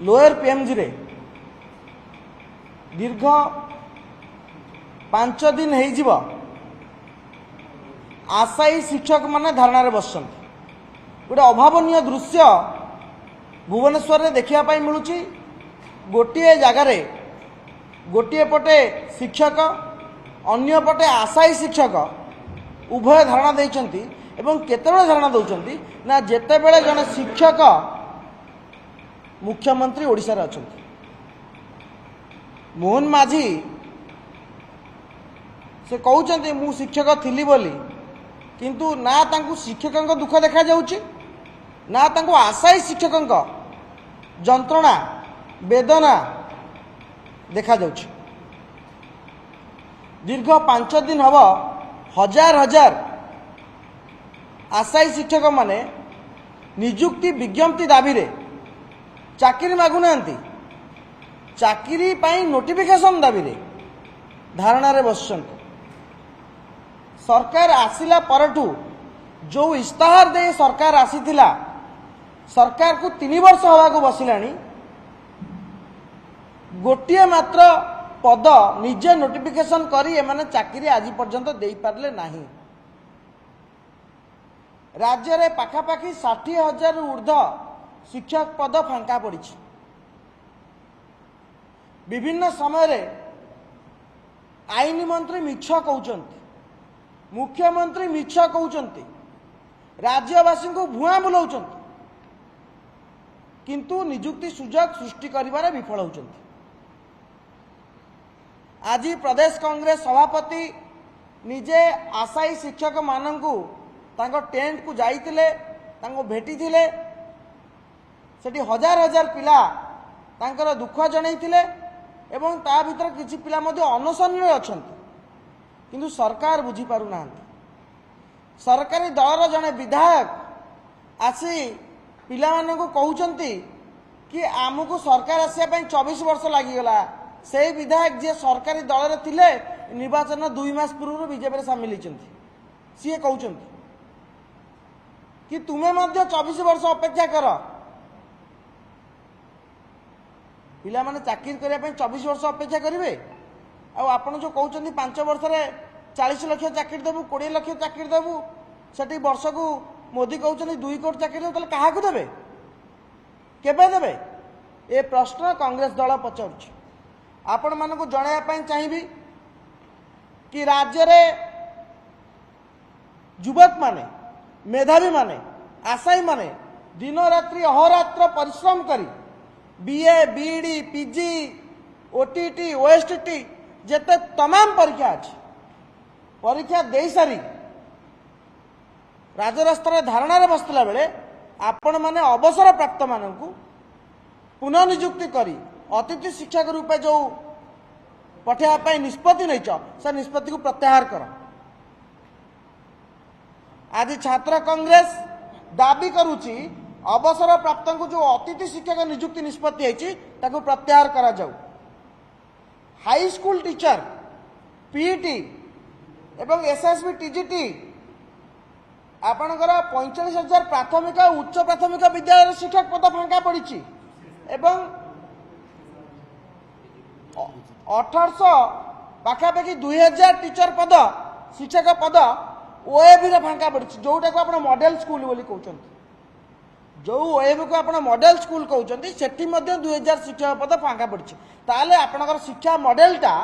Lower PMG रे दीर्घ 5 दिन हो आशायी शिक्षक माने धारणा बस गोटे अभावन दृश्य भुवनेश्वर रे देखा मिलूँ। गोटे जगार गोटे पटे शिक्षक अन्य पटे आशायी शिक्षक उभय धारणा देइछंती एवं केतेबेले धारणा दौरान ना जेतेबेले जने शिक्षक मुख्यमंत्री ओडिशा रे अछंती। मोहन माझी से कहउछंती मु शिक्षक थिली बोली किंतु ना तांकु शिक्षकंक दुख देखा जाउची ना तांकु आशायी शिक्षकंक जंत्रणा वेदना देखा जाउची। दीर्घ 5 दिन हब हजार हजार आशायी शिक्षक माने निजुक्ति विज्ञप्ति दाबी रे चाकरी मागुना चाकरी पाई नोटिफिकेशन दाबी रे धारणा रे बसछंती। सरकार आसिला परठू जो इस्ताहार दे सरकार आसीथिला सरकार को 3 वर्ष हवा को बसिलानी गोटे मात्र पद निजे नोटिफिकेशन करी एमाने चाकरी आज पर्यंत दे पारले नाही। राज्य रे पाखापाखी 60,000 ऊर्ध्व शिक्षक पद फांका पड़ी। विभिन्न समय रे आईन मंत्री मिछ कहउचंती मुख्यमंत्री मिछ कहउचंती राज्यवासी को भुआ बुलाउचंती किंतु निजुक्ति सुजोग सृष्टि करिबारे विफल होउचंती। आज प्रदेश कांग्रेस सभापति निजे आशायी शिक्षक मानंकु तांको टेंट को जाइतिले तांको भेटिथिले सेठी हजार हजार पिला तांकर दुख जणैथिले एवं ता भीतर किछि पिला मध्ये अनशन रे अछंती किंतु सरकार बुझी पारु नाहंती। सरकारी दलर जने विधायक आसी पिला मानंकु कहउचंती कि आमको सरकार आसिया पई 24 वर्ष लागि गला। से विधायक जे सरकारी दल रे थिले निर्वाचन 2 मास पूर्व बीजेपी रे शामिल हिचंती सी कहउचंती कि तुमे मध्य 24 वर्ष अपेक्षा कर पिला माने चाकरी करिया पई 24 वर्ष अपेक्षा करिवे। आ आपण जो कहउचंती 5 वर्ष रे 40 लाख चाकरी देबू 20 लाख चाकरी देबू सेठी वर्ष को मोदी कहउचंती 2 करोड़ चाकरी देबू तले काहा को देबे केबे देबे ए प्रश्न कांग्रेस दल पचारुछि। आपण मानको जणाया पई चाहिबी कि राज्य रे युवक माने मेधावी माने आशायी माने दिन रात्रि अहोरात्र परिश्रम करी BA BD PG OTT OSTT जेते तमाम परीक्षा अछि परीक्षा दे सारी राजरास्ता धारणा रे बसला बेले आपण माने अवसर प्राप्त मानकु पुनः नियुक्ति करी अतिथि शिक्षक रूपे जो पठेवा निष्पत्ति नहीं से निष्पत्ति को प्रत्याहार कर। आज छात्र कांग्रेस दाबी करुची अवसर प्राप्त को जो अतिथि शिक्षक नियुक्ति निष्पत्ति है प्रत्याहार करा जाऊ। हाई स्कूल टीचर पीईटी एवं एसएसबी टीजीटी आपणकर 45,000 प्राथमिक उच्च प्राथमिक विद्यालय शिक्षक पद फांका पड़ी एवं 1800 पाखापाखि 2000 टीचर पद शिक्षक पद ओएबी रे फांका पड़ी जोटा को आपण मॉडल स्कूल बोली कहउचंती जो ओएबी को आपण मॉडल स्कूल कहउचंती सेठी मध्ये 2000 शिक्षक पद फांका पड़ी। ताले आपणकर शिक्षा मॉडलटा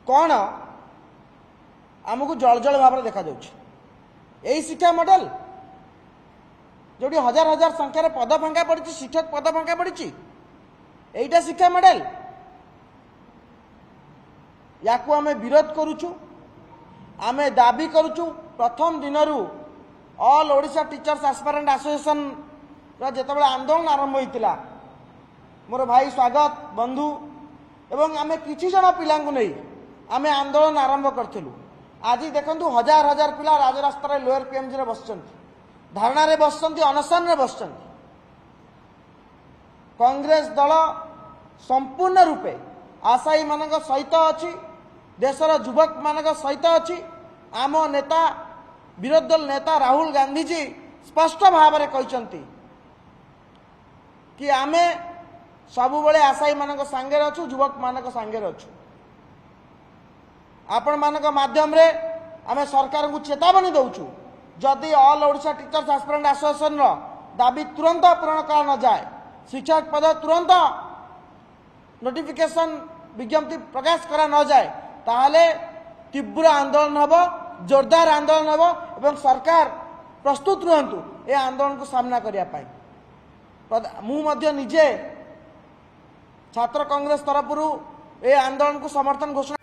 कोन आमको जल जल भाव देखा जाउछि एही शिक्षा मॉडल जोडी हजार हजार संख्या रे पद फांका पड़ी शिक्षक पद फांका पड़ी एईटा शिक्षा मॉडल याकू आमे विरोध करूछु। आमे दाबी करूछु प्रथम दिनरू all Odisha teachers aspirant association रा जेतबेले आंदोलन आरंभ होइतिला मोर भाई स्वागत बंधु एवं आमे किछि जण पिलांकु नै आमे आंदोलन आरंभ करथिलु। आज देखंतु हजार हजार पिला राजरास्ता रे लोअर पीएमजी रे बसचंती धारणा रे बसचंती अनशन रे बसचंती। कांग्रेस दल संपूर्ण रूपे आशायी मानक सहित अछि देशर युवक मानक सहित अछि। आम नेता विरोधी दल नेता राहुल गांधी जी स्पष्ट भाव में कहते कि आमे सबुबले आशायी मानक सांगे अच्छु युवक मानक सांगे अच्छु आपण मानक माध्यम रे आमे सरकार को चेतावनी दउछु जदि all Odisha teachers aspirant association रो दाबी तुरंत पूरण करा न जाए शिक्षक पद तुरंत नोटिफिकेशन विज्ञप्ति प्रकाश करा न जाए ताहले तीव्र आंदोलन हबो जोरदार आंदोलन हबो एवं सरकार प्रस्तुत रुहंतु ए आंदोलन को सामना करिया पाई मु मध्य निजे छात्र कांग्रेस तरफ ए आंदोलन को समर्थन घोषणा